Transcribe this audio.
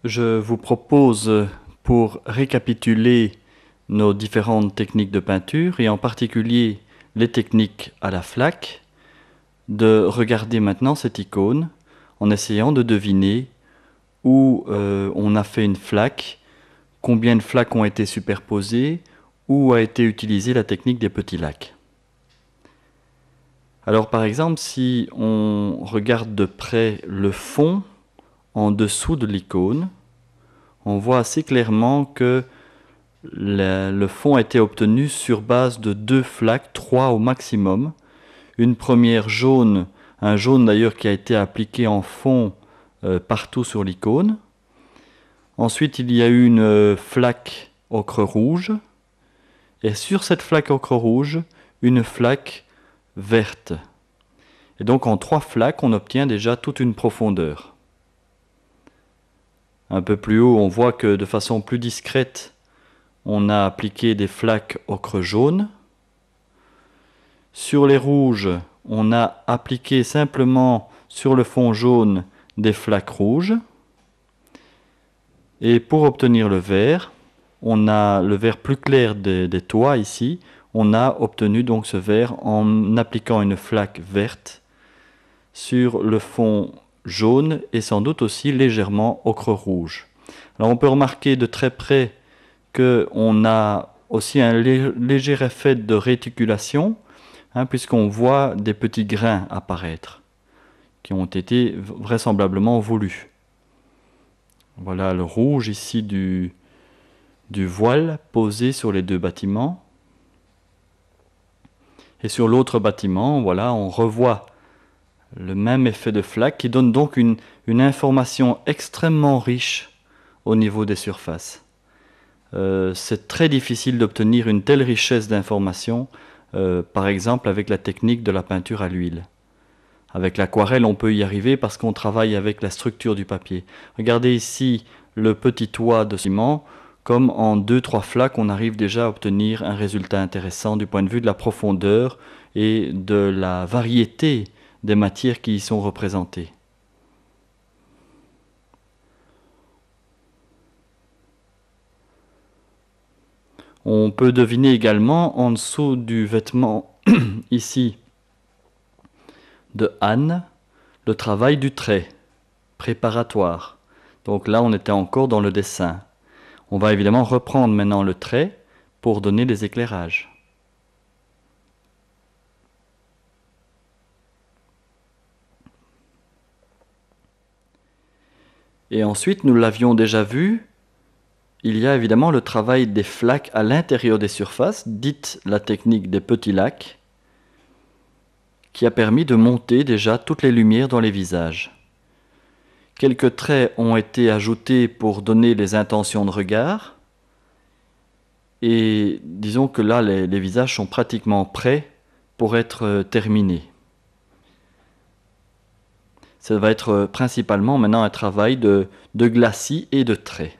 Je vous propose, pour récapituler nos différentes techniques de peinture, et en particulier les techniques à la flaque, de regarder maintenant cette icône en essayant de deviner où on a fait une flaque, combien de flaques ont été superposées, où a été utilisée la technique des petits lacs. Alors par exemple, si on regarde de près le fond en dessous de l'icône, on voit assez clairement que le fond a été obtenu sur base de 2 flaques, 3 au maximum. Une première jaune, un jaune d'ailleurs qui a été appliqué en fond partout sur l'icône. Ensuite, il y a eu une flaque ocre rouge. Et sur cette flaque ocre rouge, une flaque verte. Et donc en 3 flaques, on obtient déjà toute une profondeur. Un peu plus haut, on voit que de façon plus discrète, on a appliqué des flaques ocre jaune. Sur les rouges, on a appliqué simplement sur le fond jaune des flaques rouges. Et pour obtenir le vert, on a le vert plus clair des toits ici. On a obtenu donc ce vert en appliquant une flaque verte sur le fond jaune et sans doute aussi légèrement ocre rouge. Alors on peut remarquer de très près qu'on a aussi un léger effet de réticulation, puisqu'on voit des petits grains apparaître qui ont été vraisemblablement voulus. Voilà le rouge ici du voile posé sur les 2 bâtiments. Et sur l'autre bâtiment, voilà, on revoit le même effet de flaque qui donne donc une information extrêmement riche au niveau des surfaces. C'est très difficile d'obtenir une telle richesse d'informations, par exemple avec la technique de la peinture à l'huile. Avec l'aquarelle, on peut y arriver parce qu'on travaille avec la structure du papier. Regardez ici le petit toit de ciment. Comme en 2-3 flaques, on arrive déjà à obtenir un résultat intéressant du point de vue de la profondeur et de la variété des matières qui y sont représentées. On peut deviner également en dessous du vêtement ici de Anne le travail du trait préparatoire. Donc là, on était encore dans le dessin. On va évidemment reprendre maintenant le trait pour donner les éclairages. Et ensuite, nous l'avions déjà vu, il y a évidemment le travail des flaques à l'intérieur des surfaces, dite la technique des petits lacs, qui a permis de monter déjà toutes les lumières dans les visages. Quelques traits ont été ajoutés pour donner les intentions de regard. Et disons que là, les visages sont pratiquement prêts pour être terminés. Ça va être principalement maintenant un travail de glacis et de traits.